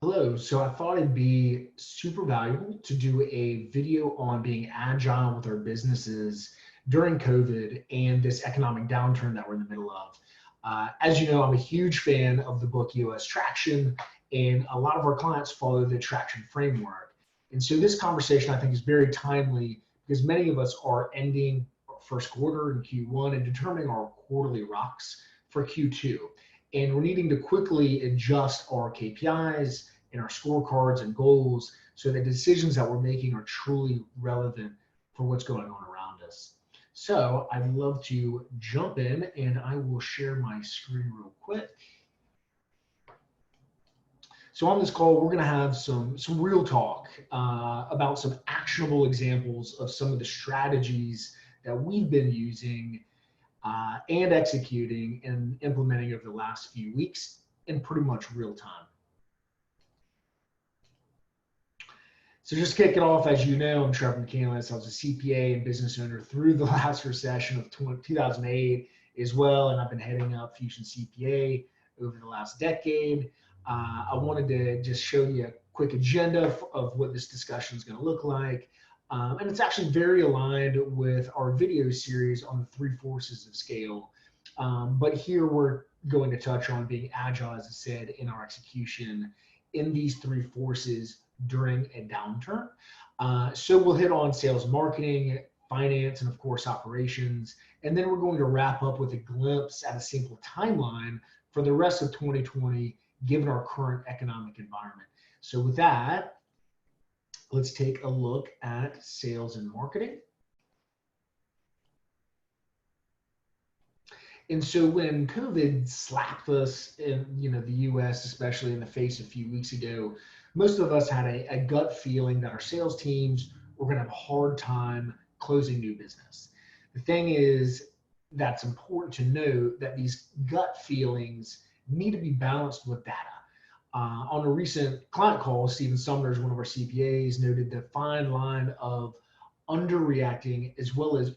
Hello, so I thought it'd be super valuable to do a video on being agile with our businesses during COVID and this economic downturn that we're in the middle of. As you know, I'm a huge fan of the book US Traction, and a lot of our clients follow the Traction framework. And so this conversation I think is very timely because many of us are ending our first quarter in Q1 and determining our quarterly rocks for Q2. And we're needing to quickly adjust our KPIs and our scorecards and goals so that decisions that we're making are truly relevant for what's going on around us. So I'd love to jump in and I will share my screen real quick. So on this call, we're going to have some real talk about some actionable examples of some of the strategies that we've been using and executing and implementing over the last few weeks in pretty much real time. So just to kick it off, as you know, I'm Trevor McCandless. I was a CPA and business owner through the last recession of 2008 as well, and I've been heading up Fusion CPA over the last decade. I wanted to just show you a quick agenda of what this discussion is going to look like. And it's actually very aligned with our video series on the three forces of scale. But here we're going to touch on being agile, as I said, in our execution in these three forces during a downturn. So we'll hit on sales, marketing, finance, and of course operations. And then we're going to wrap up with a glimpse at a simple timeline for the rest of 2020, given our current economic environment. So with that, let's take a look at sales and marketing. And so when COVID slapped us in, the US, especially in the face a few weeks ago, most of us had a gut feeling that our sales teams were going to have a hard time closing new business. The thing is, that's important to note that these gut feelings need to be balanced with data. On a recent client call, Stephen Sumner's, one of our CPAs, noted the fine line of underreacting as well as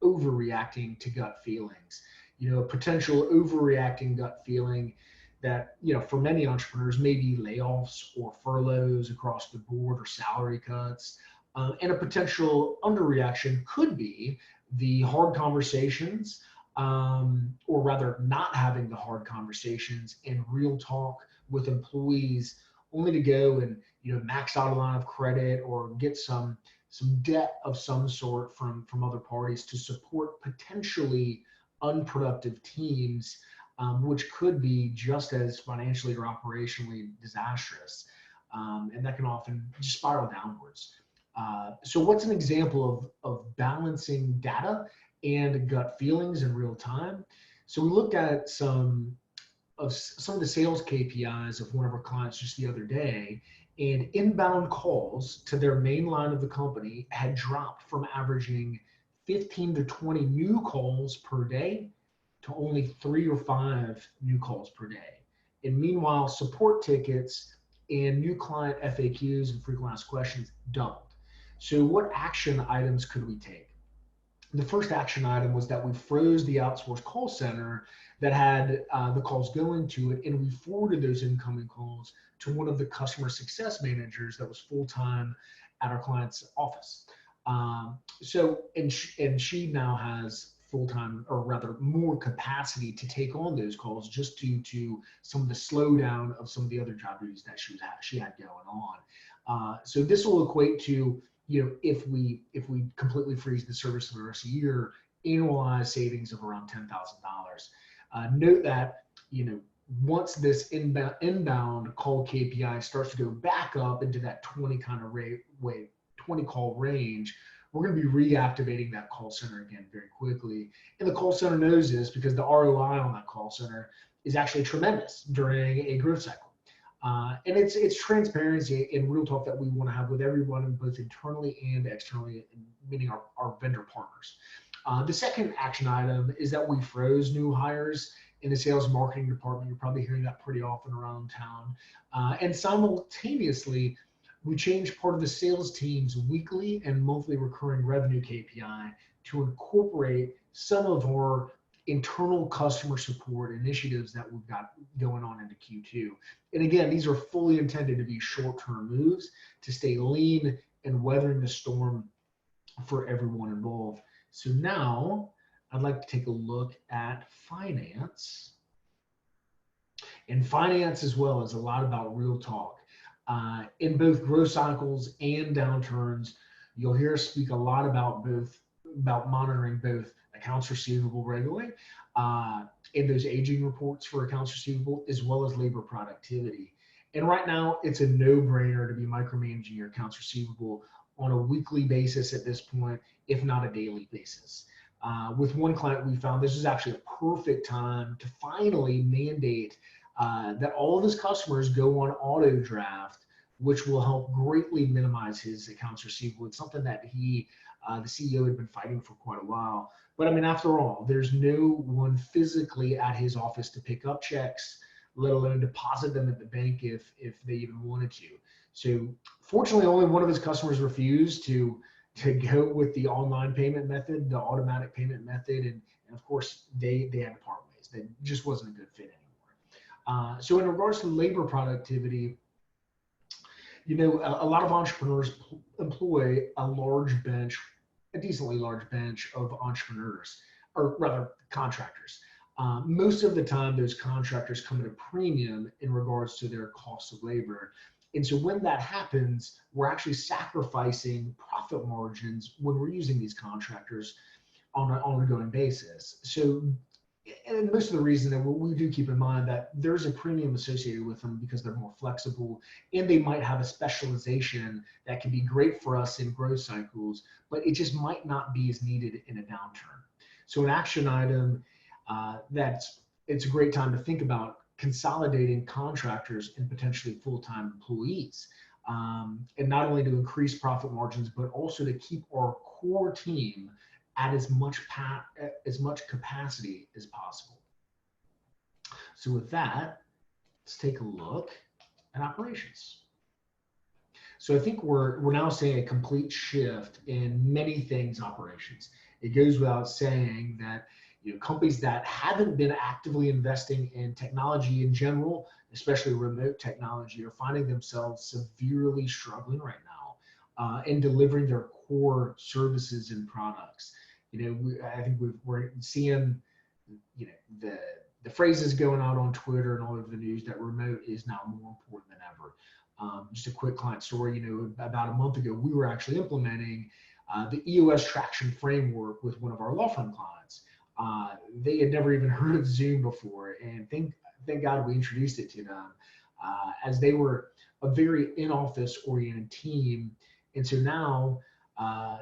overreacting to gut feelings. A potential overreacting gut feeling that, for many entrepreneurs may be layoffs or furloughs across the board or salary cuts. And a potential underreaction could be the hard conversations, or rather not having the hard conversations and real talk with employees, only to go and max out a line of credit or get some debt of some sort from other parties to support potentially unproductive teams, which could be just as financially or operationally disastrous. And that can often just spiral downwards. So what's an example of balancing data and gut feelings in real time? So we looked at some of the sales KPIs of one of our clients just the other day, and inbound calls to their main line of the company had dropped from averaging 15 to 20 new calls per day to only 3 or 5 new calls per day. And meanwhile, support tickets and new client FAQs and frequent asked questions doubled. So what action items could we take? The first action item was that we froze the outsourced call center that had the calls going to it, and we forwarded those incoming calls to one of the customer success managers that was full-time at our client's office. And she now has full-time, or rather more capacity to take on those calls just due to some of the slowdown of some of the other job duties that she had going on. So this will equate to, if we completely freeze the service for the rest of the year, annualized savings of around $10,000. Note that, once this inbound call KPI starts to go back up into that 20 kind of 20 call range, we're going to be reactivating that call center again very quickly. And the call center knows this because the ROI on that call center is actually tremendous during a growth cycle. And it's transparency and real talk that we want to have with everyone, both internally and externally, meaning our vendor partners. The second action item is that we froze new hires in the sales marketing department. You're probably hearing that pretty often around town. And simultaneously, we changed part of the sales team's weekly and monthly recurring revenue KPI to incorporate some of our internal customer support initiatives that we've got going on into Q2. And again, these are fully intended to be short-term moves to stay lean and weathering the storm for everyone involved. So now I'd like to take a look at finance. And finance as well is a lot about real talk. In both growth cycles and downturns, you'll hear us speak a lot about monitoring both accounts receivable regularly and those aging reports for accounts receivable, as well as labor productivity. And right now, it's a no-brainer to be micromanaging your accounts receivable on a weekly basis at this point, if not a daily basis. With one client, we found this is actually a perfect time to finally mandate that all of his customers go on auto draft, which will help greatly minimize his accounts receivable. It's something that he, the CEO, had been fighting for quite a while. But I mean, after all, there's no one physically at his office to pick up checks, let alone deposit them at the bank if they even wanted to. So fortunately, only one of his customers refused to go with the online payment method, the automatic payment method, and of course they had to part ways. That just wasn't a good fit anymore. So in regards to labor productivity, you know, a lot of entrepreneurs employ a decently large bench of entrepreneurs, or rather contractors. Most of the time, those contractors come at a premium in regards to their cost of labor. And so when that happens, we're actually sacrificing profit margins when we're using these contractors on an ongoing basis. So, and most of the reason that we do keep in mind that there's a premium associated with them because they're more flexible and they might have a specialization that can be great for us in growth cycles, but it just might not be as needed in a downturn. So an action item it's a great time to think about consolidating contractors and potentially full-time employees, and not only to increase profit margins, but also to keep our core team at as much capacity as possible. So with that, let's take a look at operations. So I think we're now seeing a complete shift in many things operations. It goes without saying that companies that haven't been actively investing in technology in general, especially remote technology, are finding themselves severely struggling right now in delivering their core services and products. I think we're seeing, the phrases going out on Twitter and all over the news that remote is now more important than ever. Just a quick client story, about a month ago, we were actually implementing the EOS traction framework with one of our law firm clients. They had never even heard of Zoom before, and thank God we introduced it to them, as they were a very in-office oriented team. And so now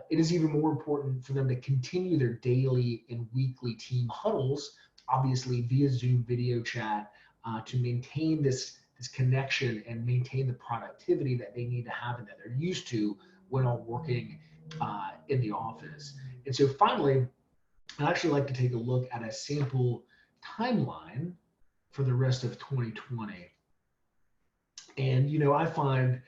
it is even more important for them to continue their daily and weekly team huddles, obviously via Zoom video chat, to maintain this connection and maintain the productivity that they need to have and that they're used to when all working in the office. And so finally, I'd actually like to take a look at a sample timeline for the rest of 2020. And, I find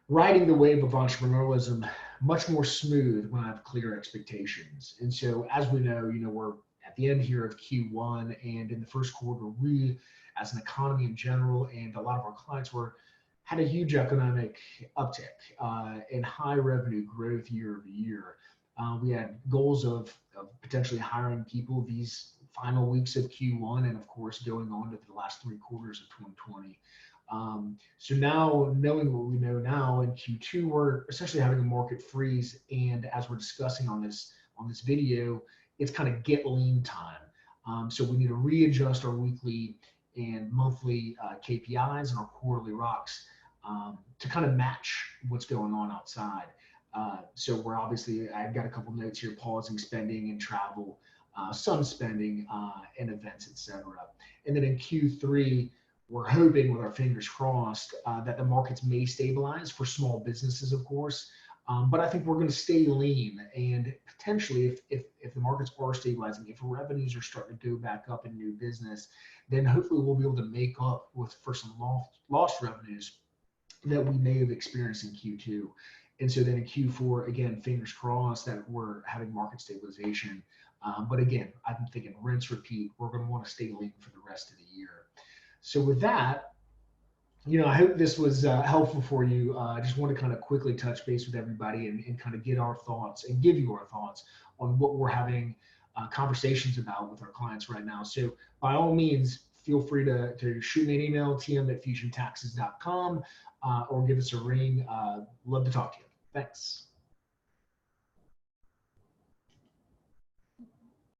riding the wave of entrepreneurialism much more smooth when I have clear expectations. And so as we know, we're at the end here of Q1, and in the first quarter, we, as an economy in general, and a lot of our clients had a huge economic uptick and high revenue growth year over year. We had goals of potentially hiring people these final weeks of Q1, and of course going on to the last 3 quarters of 2020. So now, knowing what we know now in Q2, we're essentially having a market freeze, and as we're discussing on this video, it's kind of get lean time. So we need to readjust our weekly and monthly KPIs and our quarterly rocks to kind of match what's going on outside. So we're obviously, I've got a couple notes here, pausing spending and travel, some spending and events, etc. And then in Q3, we're hoping, with our fingers crossed, that the markets may stabilize for small businesses, of course. But I think we're going to stay lean, and potentially if the markets are stabilizing, if revenues are starting to go back up in new business, then hopefully we'll be able to make up for some lost revenues that we may have experienced in Q2. And so then in Q4, again, fingers crossed that we're having market stabilization But again, I'm thinking rinse, repeat. We're going to want to stay lean for the rest of the year. So with that, I hope this was helpful for you. I just want to kind of quickly touch base with everybody and kind of get our thoughts and give you our thoughts on what we're having conversations about with our clients right now. So by all means, feel free to shoot me an email, tm@fusiontaxes.com, or give us a ring. Love to talk to you. Thanks.